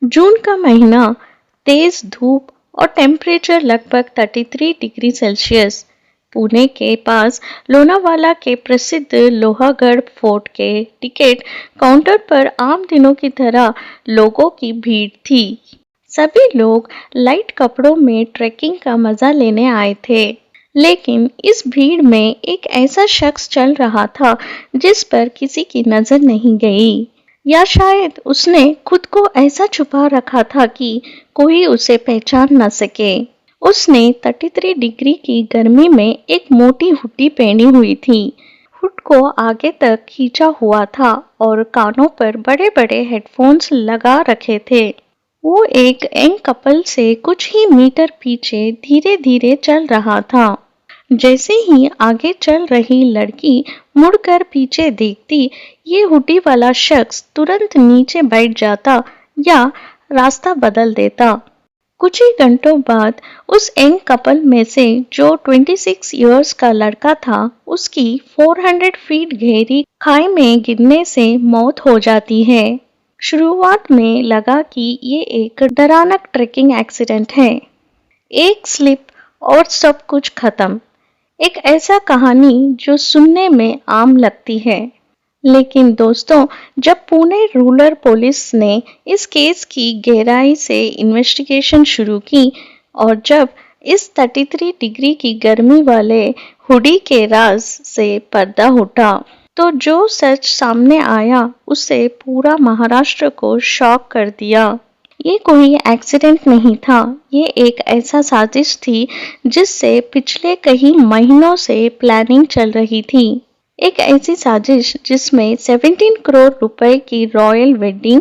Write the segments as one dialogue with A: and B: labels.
A: जून का महीना, तेज धूप और टेम्परेचर लगभग 33 डिग्री सेल्सियस। पुणे के पास लोनावाला के प्रसिद्ध लोहागढ़ फोर्ट के टिकट काउंटर पर आम दिनों की तरह लोगों की भीड़ थी। सभी लोग लाइट कपड़ों में ट्रैकिंग का मजा लेने आए थे, लेकिन इस भीड़ में एक ऐसा शख्स चल रहा था जिस पर किसी की नजर नहीं गई, या शायद उसने खुद को ऐसा छुपा रखा था कि कोई उसे पहचान न सके। उसने 33 डिग्री की गर्मी में एक मोटी हुड्डी पहनी हुई थी। हुड को आगे तक खींचा हुआ था और कानों पर बड़े बड़े हेडफोन्स लगा रखे थे। वो एक यंग कपल से कुछ ही मीटर पीछे धीरे धीरे चल रहा था। जैसे ही आगे चल रही लड़की मुड़कर पीछे देखती, ये हुडी वाला शख्स तुरंत नीचे बैठ जाता या रास्ता बदल देता। कुछ ही घंटों बाद उस यंग कपल में से जो 26 इयर्स का लड़का था, उसकी 400 फीट गहरी खाई में गिरने से मौत हो जाती है। शुरुआत में लगा कि ये एक डरावना ट्रेकिंग एक्सीडेंट है, एक स्लिप और सब कुछ खत्म। एक ऐसा कहानी जो सुनने में आम लगती है, लेकिन दोस्तों, जब पुणे रूरल पुलिस ने इस केस की गहराई से इन्वेस्टिगेशन शुरू की और जब इस 33 डिग्री की गर्मी वाले हुडी के राज से पर्दा उठा, तो जो सच सामने आया उससे पूरा महाराष्ट्र को शॉक कर दिया। ये कोई एक्सीडेंट नहीं था, ये एक ऐसा साजिश थी जिससे पिछले कई महीनों से प्लानिंग चल रही थी। एक ऐसी साजिश जिसमें 17 करोड़ रुपए की रॉयल वेडिंग,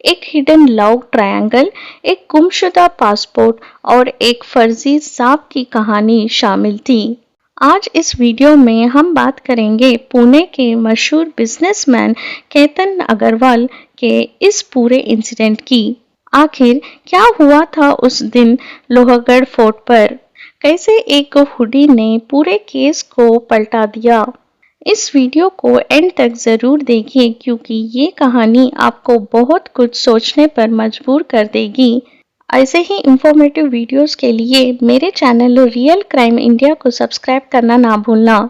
A: एक हिडन लव ट्रायंगल, एक गुमशुदा पासपोर्ट और एक फर्जी सांप की कहानी शामिल थी। आज इस वीडियो में हम बात करेंगे पुणे के मशहूर बिजनेसमैन केतन अग्रवाल के इस पूरे इंसिडेंट की। आखिर क्या हुआ था उस दिन लोहागढ़ फोर्ट पर? कैसे एक हुडी ने पूरे केस को पलटा दिया? इस वीडियो को एंड तक जरूर देखिए, क्योंकि ये कहानी आपको बहुत कुछ सोचने पर मजबूर कर देगी। ऐसे ही इंफॉर्मेटिव वीडियोस के लिए मेरे चैनल रियल क्राइम इंडिया को सब्सक्राइब करना ना भूलना।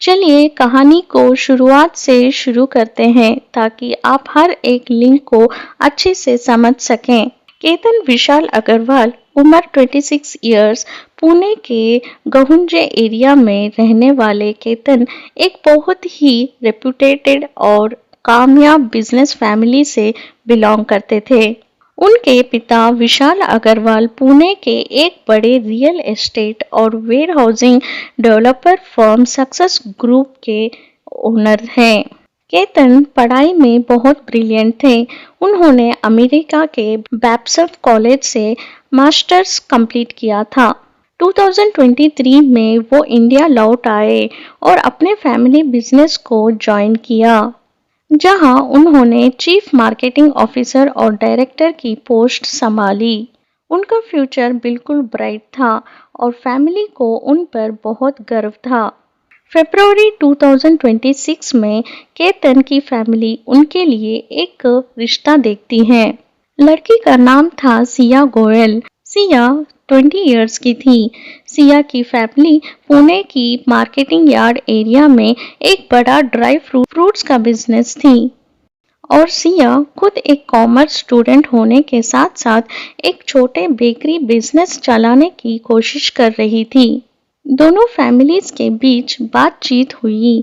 A: चलिए कहानी को शुरुआत से शुरू करते हैं ताकि आप हर एक लिंक को अच्छे से समझ सकें। केतन विशाल अग्रवाल, उम्र 26 इयर्स, पुणे के गहुंजे एरिया में रहने वाले केतन एक बहुत ही रेप्यूटेड और कामयाब बिजनेस फैमिली से बिलोंग करते थे। उनके पिता विशाल अग्रवाल पुणे के एक बड़े रियल एस्टेट और warehousing developer firm Success Group के ओनर हैं। केतन पढ़ाई में बहुत ब्रिलियंट थे। उन्होंने अमेरिका के बैप्सन कॉलेज से मास्टर्स कंप्लीट किया था। 2023 में वो इंडिया लौट आए और अपने फैमिली बिजनेस को ज्वाइन किया, जहां उन्होंने चीफ मार्केटिंग ऑफिसर और डायरेक्टर की पोस्ट संभाली। उनका फ्यूचर बिल्कुल ब्राइट था और फैमिली को उन पर बहुत गर्व था। फरवरी 2026 में केतन की फैमिली उनके लिए एक रिश्ता देखती है। लड़की का नाम था सिया गोयल। सिया 20 इयर्स की थी। सिया की फैमिली पुणे की मार्केटिंग यार्ड एरिया में एक बड़ा ड्राई फ्रूट्स का बिजनेस थी और सिया खुद एक कॉमर्स स्टूडेंट होने के साथ साथ एक छोटे बेकरी बिजनेस चलाने की कोशिश कर रही थी। दोनों फैमिलीज के बीच बातचीत हुई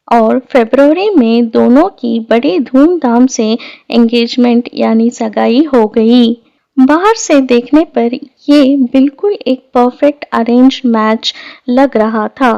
A: और फरवरी में दोनों की बड़े धूमधाम से एंगेजमेंट यानी सगाई हो गई। बाहर से देखने पर ये बिल्कुल एक परफेक्ट अरेंज मैच लग रहा था।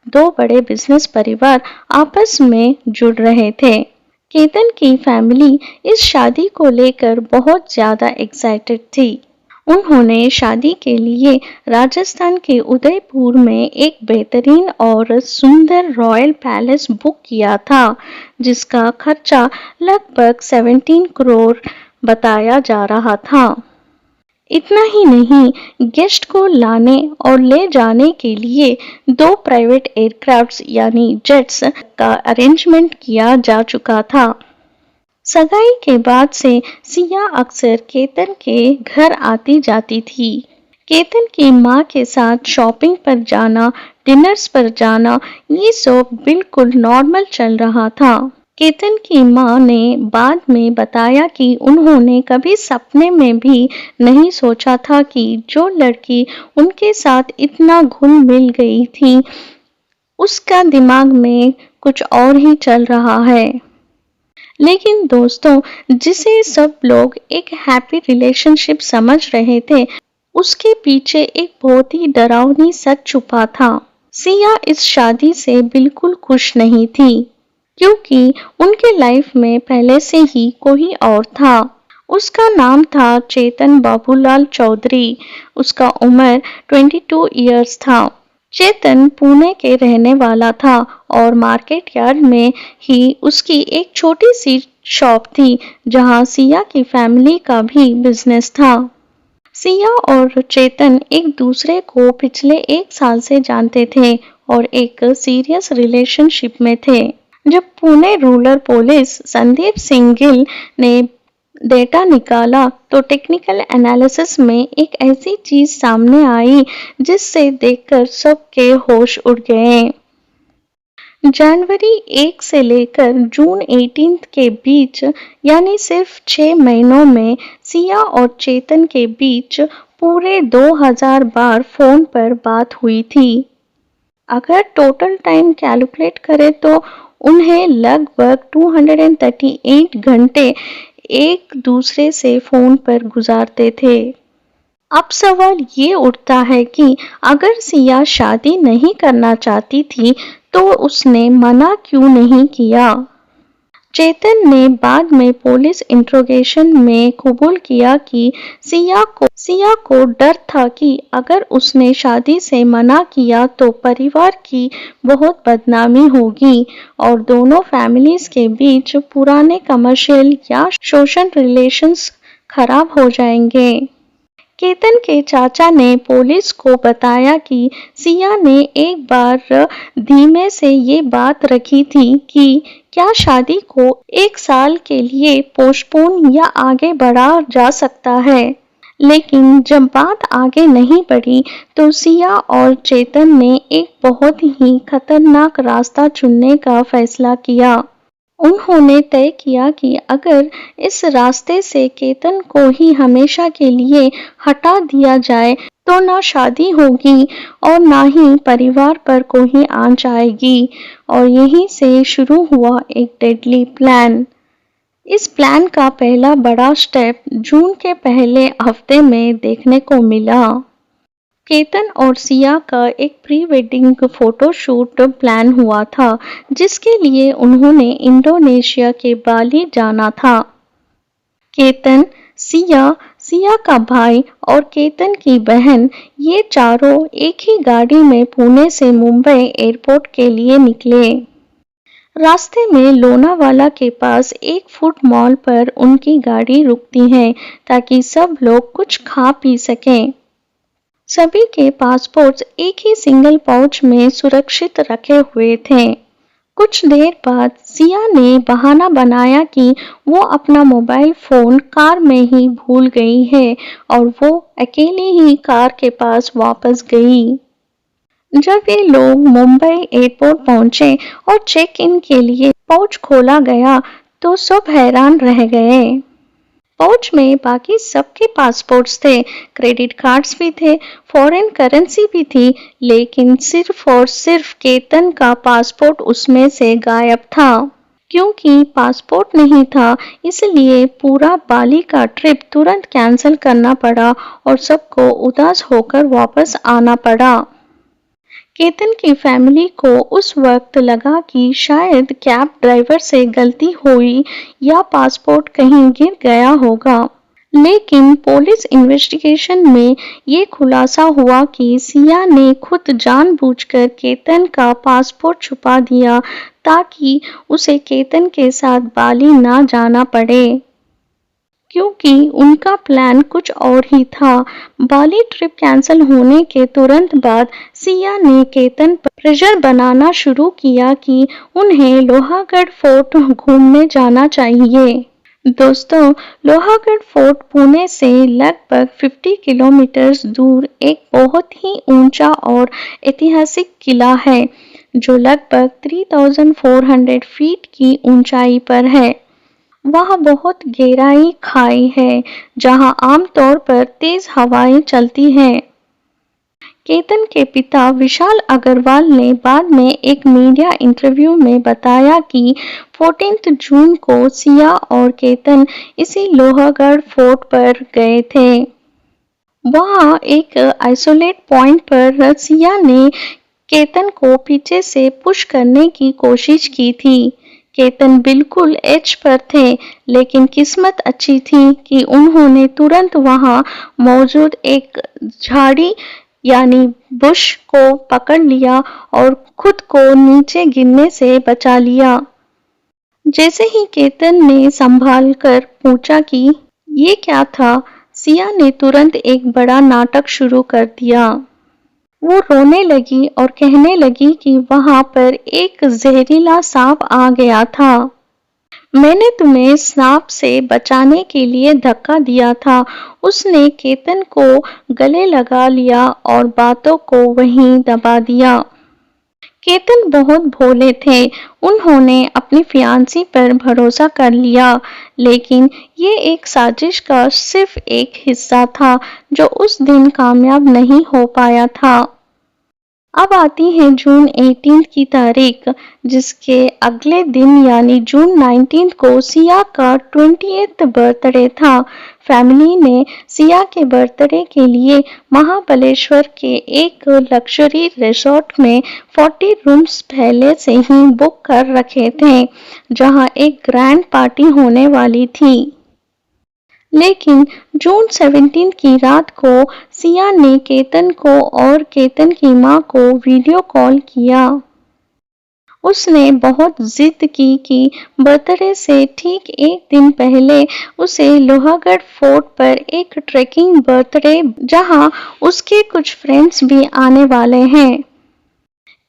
A: दो बड़े बिजनेस परिवार आपस में जुड़ रहे थे। केतन की फैमिली इस शादी को लेकर बहुत ज्यादा एक्साइटेड थी। उन्होंने शादी के लिए राजस्थान के उदयपुर में एक बेहतरीन और सुंदर रॉयल पैलेस बुक किया था, जिसका खर्चा लगभग 17 करोड़ बताया जा रहा था। इतना ही नहीं, गेस्ट को लाने और ले जाने के लिए 2 प्राइवेट एयरक्राफ्ट्स यानी जेट्स का अरेंजमेंट किया जा चुका था। सगाई के बाद से सिया अक्सर केतन के घर आती जाती थी। केतन की माँ के साथ शॉपिंग पर जाना, डिनर्स पर जाना, ये सब बिल्कुल नॉर्मल चल रहा था। केतन की माँ ने बाद में बताया कि उन्होंने कभी सपने में भी नहीं सोचा था कि जो लड़की उनके साथ इतना घुल मिल गई थी, उसका दिमाग में कुछ और ही चल रहा है। लेकिन दोस्तों, जिसे सब लोग एक हैप्पी रिलेशनशिप समझ रहे थे, उसके पीछे एक बहुत ही डरावनी सच छुपा था। सिया इस शादी से बिल्कुल खुश नहीं थी, क्योंकि उनके लाइफ में पहले से ही कोई और था। उसका नाम था चेतन बाबूलाल चौधरी। उसका उम्र 22 इयर्स था। चेतन पुणे के रहने वाला था और मार्केट यार्ड में ही उसकी एक छोटी सी शॉप थी, जहां सिया की फैमिली का भी बिजनेस था। सिया और चेतन एक दूसरे को पिछले 1 साल से जानते थे और एक सीरियस रिलेशनशिप में थे। जब पुणे रूरल पुलिस संदीप सिंह गिल ने डेटा निकाला तो टेक्निकल एनालिसिस में एक ऐसी चीज सामने आई जिससे देखकर सबके होश उड़ गए। जनवरी 1 से लेकर जून 18 के बीच, यानी सिर्फ 6 महीनों में सिया और चेतन के बीच पूरे 2000 बार फोन पर बात हुई थी। अगर टोटल टाइम कैलकुलेट करें तो उन्हें लगभग 238 घंटे एक दूसरे से फोन पर गुजारते थे। अब सवाल ये उठता है कि अगर सिया शादी नहीं करना चाहती थी तो उसने मना क्यों नहीं किया। चेतन ने बाद में पुलिस इंट्रोगेशन में कबूल किया कि सिया को डर था कि अगर उसने शादी से मना किया तो परिवार की बहुत बदनामी होगी और दोनों फैमिलीज के बीच पुराने कमर्शियल या सोशल रिलेशंस खराब हो जाएंगे। केतन के चाचा ने पुलिस को बताया कि सिया ने एक बार धीमे से ये बात रखी थी कि क्या शादी को 1 साल के लिए पोस्टपोन या आगे बढ़ा जा सकता है। लेकिन जब बात आगे नहीं बढ़ी तो सिया और चेतन ने एक बहुत ही खतरनाक रास्ता चुनने का फैसला किया। उन्होंने तय किया कि अगर इस रास्ते से केतन को ही हमेशा के लिए हटा दिया जाए तो ना शादी होगी और ना ही परिवार पर कोई आंच आएगी। और यहीं से शुरू हुआ एक डेडली प्लान। इस प्लान का पहला बड़ा स्टेप जून के पहले हफ्ते में देखने को मिला। केतन और सिया का एक प्री वेडिंग फोटोशूट प्लान हुआ था, जिसके लिए उन्होंने इंडोनेशिया के बाली जाना था। केतन, सिया का भाई और केतन की बहन, ये चारों एक ही गाड़ी में पुणे से मुंबई एयरपोर्ट के लिए निकले। रास्ते में लोनावाला के पास एक फूड मॉल पर उनकी गाड़ी रुकती है ताकि सब लोग कुछ खा पी सकें। सभी के पासपोर्ट्स एक ही सिंगल पाउच में सुरक्षित रखे हुए थे। कुछ देर बाद सिया ने बहाना बनाया कि वो अपना मोबाइल फोन कार में ही भूल गई है और वो अकेली ही कार के पास वापस गई। जब ये लोग मुंबई एयरपोर्ट पहुंचे और चेक इन के लिए पाउच खोला गया तो सब हैरान रह गए। पाउच में बाकी सबके पासपोर्ट्स थे, क्रेडिट कार्ड्स भी थे, फॉरेन करेंसी भी थी, लेकिन सिर्फ और सिर्फ केतन का पासपोर्ट उसमें से गायब था। क्योंकि पासपोर्ट नहीं था, इसलिए पूरा बाली का ट्रिप तुरंत कैंसिल करना पड़ा और सबको उदास होकर वापस आना पड़ा। केतन की फैमिली को उस वक्त लगा कि शायद कैब ड्राइवर से गलती हुई या पासपोर्ट कहीं गिर गया होगा। लेकिन पुलिस इन्वेस्टिगेशन में ये खुलासा हुआ कि सिया ने खुद जानबूझकर केतन का पासपोर्ट छुपा दिया ताकि उसे केतन के साथ बाली ना जाना पड़े। क्योंकि उनका प्लान कुछ और ही था। बाली ट्रिप कैंसिल होने के तुरंत बाद सिया ने केतन पर प्रेशर बनाना शुरू किया कि उन्हें लोहागढ़ फोर्ट घूमने जाना चाहिए। दोस्तों, लोहागढ़ फोर्ट पुणे से लगभग 50 किलोमीटर दूर एक बहुत ही ऊंचा और ऐतिहासिक किला है जो लगभग 3400 फीट की ऊंचाई पर है। वहाँ बहुत गहराई खाई है जहाँ आमतौर पर तेज हवाएं चलती हैं। केतन के पिता विशाल अग्रवाल ने बाद में एक मीडिया इंटरव्यू में बताया कि 14 जून को सिया और केतन इसी लोहागढ़ फोर्ट पर गए थे। वहां एक आइसोलेट पॉइंट पर सिया ने केतन को पीछे से पुश करने की कोशिश की थी। केतन बिल्कुल एज पर थे, लेकिन किस्मत अच्छी थी कि उन्होंने तुरंत वहां मौजूद एक झाड़ी यानी बुश को पकड़ लिया और खुद को नीचे गिरने से बचा लिया। जैसे ही केतन ने संभाल कर पूछा कि ये क्या था, सिया ने तुरंत एक बड़ा नाटक शुरू कर दिया। वो रोने लगी और कहने लगी कि वहां पर एक जहरीला सांप आ गया था। मैंने तुम्हें सांप से बचाने के लिए धक्का दिया था। उसने केतन को गले लगा लिया और बातों को वहीं दबा दिया। केतन बहुत भोले थे। उन्होंने अपनी फियांसी पर भरोसा कर लिया, लेकिन ये एक साजिश का सिर्फ एक हिस्सा था जो उस दिन कामयाब नहीं हो पाया था। अब आती है जून 18 की तारीख, जिसके अगले दिन यानी जून 19 को सिया का 20th बर्थडे था। फैमिली ने सिया के बर्थडे के लिए महाबलेश्वर के एक लग्जरी रिसोर्ट में 40 रूम्स पहले से ही बुक कर रखे थे, जहां एक ग्रैंड पार्टी होने वाली थी। लेकिन जून 17 की रात को सिया ने केतन को और केतन की मां को वीडियो कॉल किया। उसने बहुत जिद की कि बर्थडे से ठीक एक दिन पहले उसे लोहागढ़ फोर्ट पर एक ट्रेकिंग बर्थडे जहां उसके कुछ फ्रेंड्स भी आने वाले हैं।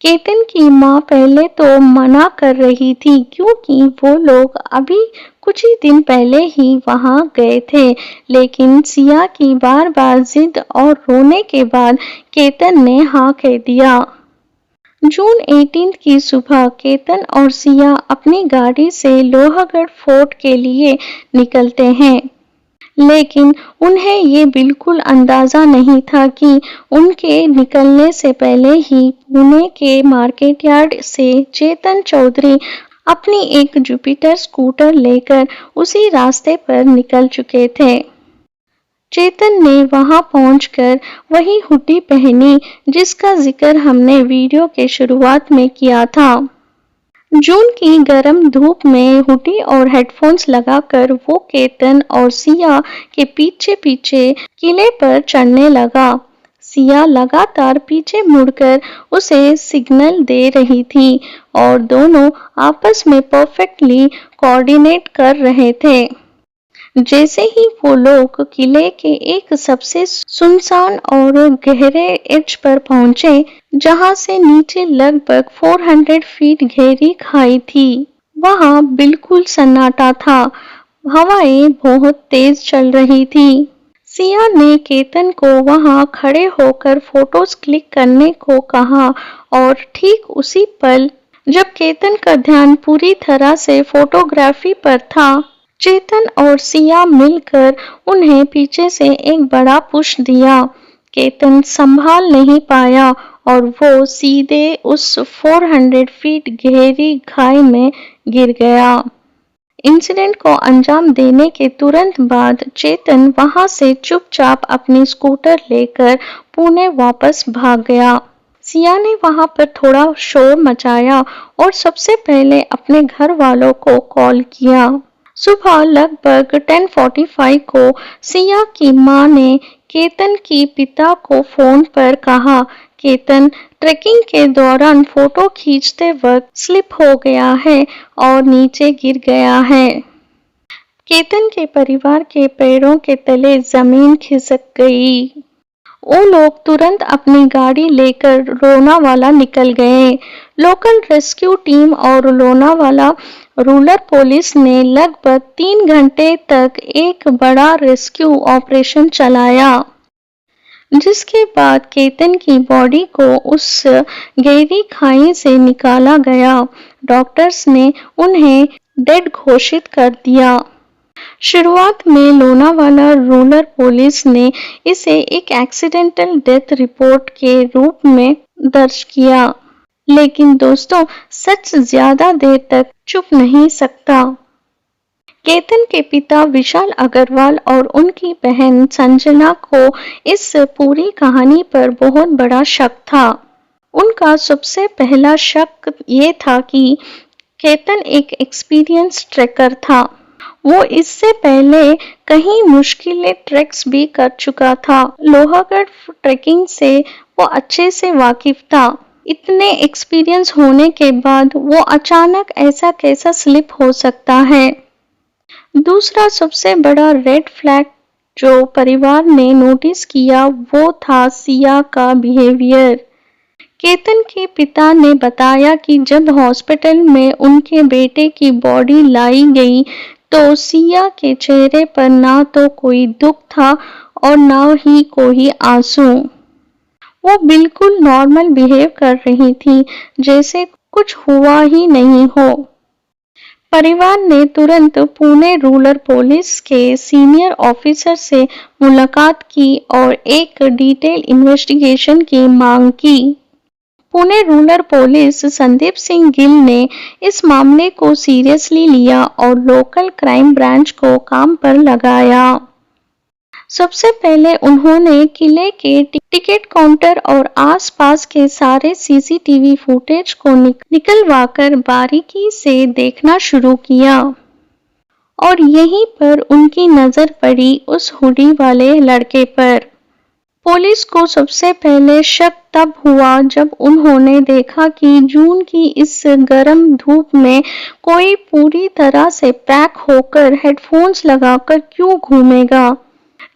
A: केतन की मां पहले तो मना कर रही थी क्योंकि वो लोग अभी कुछ ही दिन पहले ही वहां गए थे, लेकिन सिया की बार बार जिद और रोने के बाद केतन ने हाँ कह दिया। जून 18 की सुबह केतन और सिया अपनी गाड़ी से लोहागढ़ फोर्ट के लिए निकलते हैं, लेकिन उन्हें ये बिल्कुल अंदाजा नहीं था कि उनके निकलने से पहले ही पुणे के मार्केट यार्ड से चेतन चौधरी अपनी एक जुपिटर स्कूटर लेकर उसी रास्ते पर निकल चुके थे। चेतन ने वहां पहुंचकर वही हुडी पहनी जिसका जिक्र हमने वीडियो के शुरुआत में किया था। जून की गर्म धूप में हुडी और हेडफोन्स लगाकर वो केतन और सिया के पीछे पीछे किले पर चढ़ने लगा। सिया लगातार पीछे मुड़कर उसे सिग्नल दे रही थी और दोनों आपस में परफेक्टली कोऑर्डिनेट कर रहे थे। जैसे ही वो लोग किले के एक सबसे सुनसान और गहरे एज पर पहुंचे, जहां से नीचे लगभग 400 फीट गहरी खाई थी, वहां बिल्कुल सन्नाटा था। हवाएं बहुत तेज चल रही थी। सिया ने केतन को वहां खड़े होकर फोटोज क्लिक करने को कहा और ठीक उसी पल जब केतन का ध्यान पूरी तरह से फोटोग्राफी पर था, चेतन और सिया मिलकर उन्हें पीछे से एक बड़ा पुश दिया। केतन संभाल नहीं पाया और वो सीधे उस 400 फीट गहरी खाई में गिर गया। इंसिडेंट को अंजाम देने के तुरंत बाद चेतन वहां से चुपचाप अपनी स्कूटर लेकर पुणे वापस भाग गया। सिया ने वहां पर थोड़ा शोर मचाया और सबसे पहले अपने घर वालों को कॉल किया। सुबह लगभग 10:45 को सिया की मां ने केतन की पिता को फोन पर कहा, केतन ट्रेकिंग के दौरान फोटो खींचते वक्त स्लिप हो गया है और नीचे गिर गया है। केतन के परिवार के पैरों के तले जमीन खिसक गई। वो लोग तुरंत अपनी गाड़ी लेकर लोनावाला निकल गए। लोकल रेस्क्यू टीम और लोनावाला रूरल पुलिस ने लगभग 3 घंटे तक एक बड़ा रेस्क्यू ऑपरेशन चलाया, जिसके बाद केतन की बॉडी को उस गहरी खाई से निकाला गया। डॉक्टर्स ने उन्हें डेड घोषित कर दिया। शुरुआत में लोनावाला रूरल पुलिस ने इसे एक एक्सीडेंटल डेथ रिपोर्ट के रूप में दर्ज किया, लेकिन दोस्तों, सच ज्यादा देर तक छुप नहीं सकता। केतन के पिता विशाल अग्रवाल और उनकी बहन संजना को इस पूरी कहानी पर बहुत बड़ा शक था। उनका सबसे पहला शक ये था कि केतन एक एक्सपीरियंस ट्रैकर था। वो इससे पहले कई मुश्किल ट्रैक्स भी कर चुका था। लोहागढ़ ट्रैकिंग से वो अच्छे से वाकिफ था। इतने एक्सपीरियंस होने के बाद वो अचानक ऐसा कैसा स्लिप हो सकता है। दूसरा सबसे बड़ा रेड फ्लैग जो परिवार ने नोटिस किया वो था सिया का बिहेवियर। केतन के पिता ने बताया कि जब हॉस्पिटल में उनके बेटे की बॉडी लाई गई तो सिया के चेहरे पर ना तो कोई दुख था और ना ही कोई आंसू। वो बिल्कुल नॉर्मल बिहेव कर रही थी, जैसे कुछ हुआ ही नहीं हो। परिवार ने तुरंत पुणे रूरल पुलिस के सीनियर ऑफिसर से मुलाकात की और एक डिटेल इन्वेस्टिगेशन की मांग की। पुणे रूरल पुलिस संदीप सिंह गिल ने इस मामले को सीरियसली लिया और लोकल क्राइम ब्रांच को काम पर लगाया। सबसे पहले उन्होंने किले के टिकट काउंटर और आसपास के सारे सीसीटीवी फुटेज को निकलवाकर बारीकी से देखना शुरू किया और यहीं पर उनकी नजर पड़ी उस हुडी वाले लड़के पर। पुलिस को सबसे पहले शक तब हुआ जब उन्होंने देखा कि जून की इस गर्म धूप में कोई पूरी तरह से पैक होकर हेडफोन्स लगाकर क्यों घूमेगा।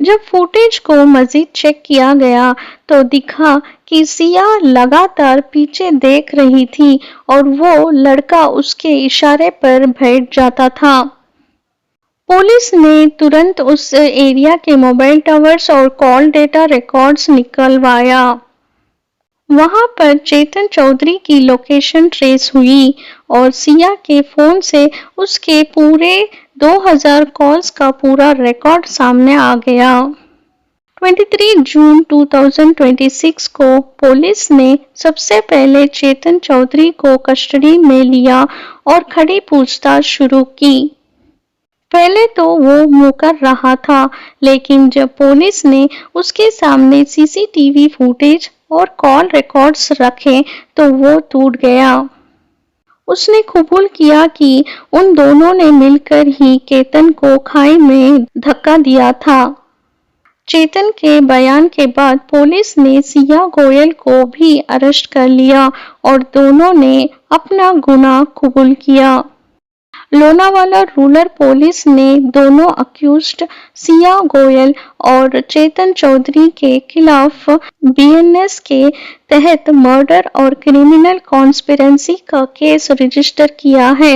A: जब फुटेज को मजीद चेक किया गया तो दिखा कि सिया लगातार पीछे देख रही थी और वो लड़का उसके इशारे पर बैठ जाता था। पुलिस ने तुरंत उस एरिया के मोबाइल टावर्स और कॉल डेटा रिकॉर्ड्स निकलवाया। वहां पर चेतन चौधरी की लोकेशन ट्रेस हुई और सिया के फोन से उसके पूरे 2000 कॉल्स का पूरा रिकॉर्ड सामने आ गया। 23 जून 2026 को पुलिस ने सबसे पहले चेतन चौधरी को कस्टडी में लिया और खड़ी पूछताछ शुरू की। पहले तो वो मुकर रहा था, लेकिन जब पुलिस ने उसके सामने सीसीटीवी फुटेज और कॉल रिकॉर्ड्स रखे तो वो टूट गया। उसने कबूल किया कि उन दोनों ने मिलकर ही केतन को खाई में धक्का दिया था। चेतन के बयान के बाद पुलिस ने सिया गोयल को भी अरेस्ट कर लिया और दोनों ने अपना गुनाह कबूल किया। लोनावाला रूरल पुलिस ने दोनों अक्यूज्ड सिया गोयल और चेतन चौधरी के खिलाफ बीएनएस के तहत मर्डर और क्रिमिनल कॉन्स्पिरेंसी का केस रजिस्टर किया है।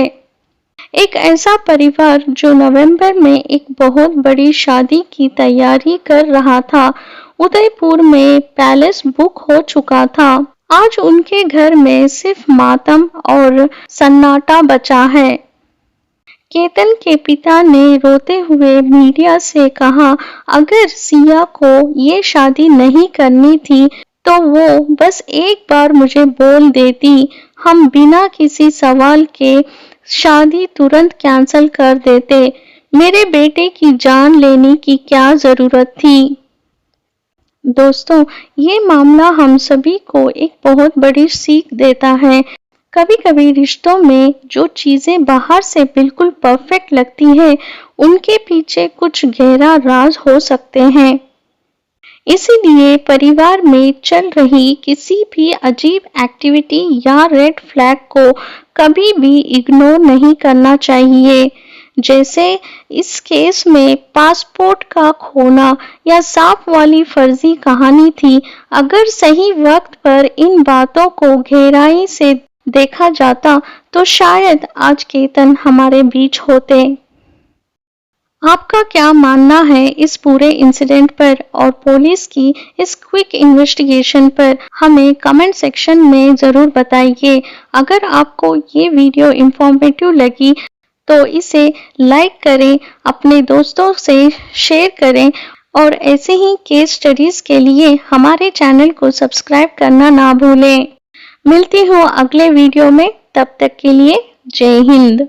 A: एक ऐसा परिवार जो नवंबर में एक बहुत बड़ी शादी की तैयारी कर रहा था, उदयपुर में पैलेस बुक हो चुका था। आज उनके घर में सिर्फ मातम और सन्नाटा बचा है। केतन के पिता ने रोते हुए मीडिया से कहा, अगर सिया को ये शादी नहीं करनी थी तो वो बस एक बार मुझे बोल देती, हम बिना किसी सवाल के शादी तुरंत कैंसिल कर देते। मेरे बेटे की जान लेने की क्या जरूरत थी। दोस्तों, ये मामला हम सभी को एक बहुत बड़ी सीख देता है। कभी कभी रिश्तों में जो चीजें बाहर से बिल्कुल परफेक्ट लगती है, उनके पीछे कुछ गहरा राज हो सकते हैं। इसीलिए परिवार में चल रही किसी भी अजीब एक्टिविटी या रेड फ्लैग को कभी भी इग्नोर नहीं करना चाहिए। जैसे इस केस में पासपोर्ट का खोना या सांप वाली फर्जी कहानी थी। अगर सही वक्त पर इन बातों को गहराई से देखा जाता तो शायद आज केतन हमारे बीच होते। आपका क्या मानना है इस पूरे इंसिडेंट पर और पुलिस की इस क्विक इन्वेस्टिगेशन पर हमें कमेंट सेक्शन में ज़रूर बताइए। अगर आपको ये वीडियो इंफॉर्मेटिव लगी तो इसे लाइक करें, अपने दोस्तों से शेयर करें और ऐसे ही केस स्टडीज़ के लिए हमारे चैनल को सब्सक्राइब करना ना भूलें। मिलती हूँ अगले वीडियो में, तब तक के लिए जय हिंद।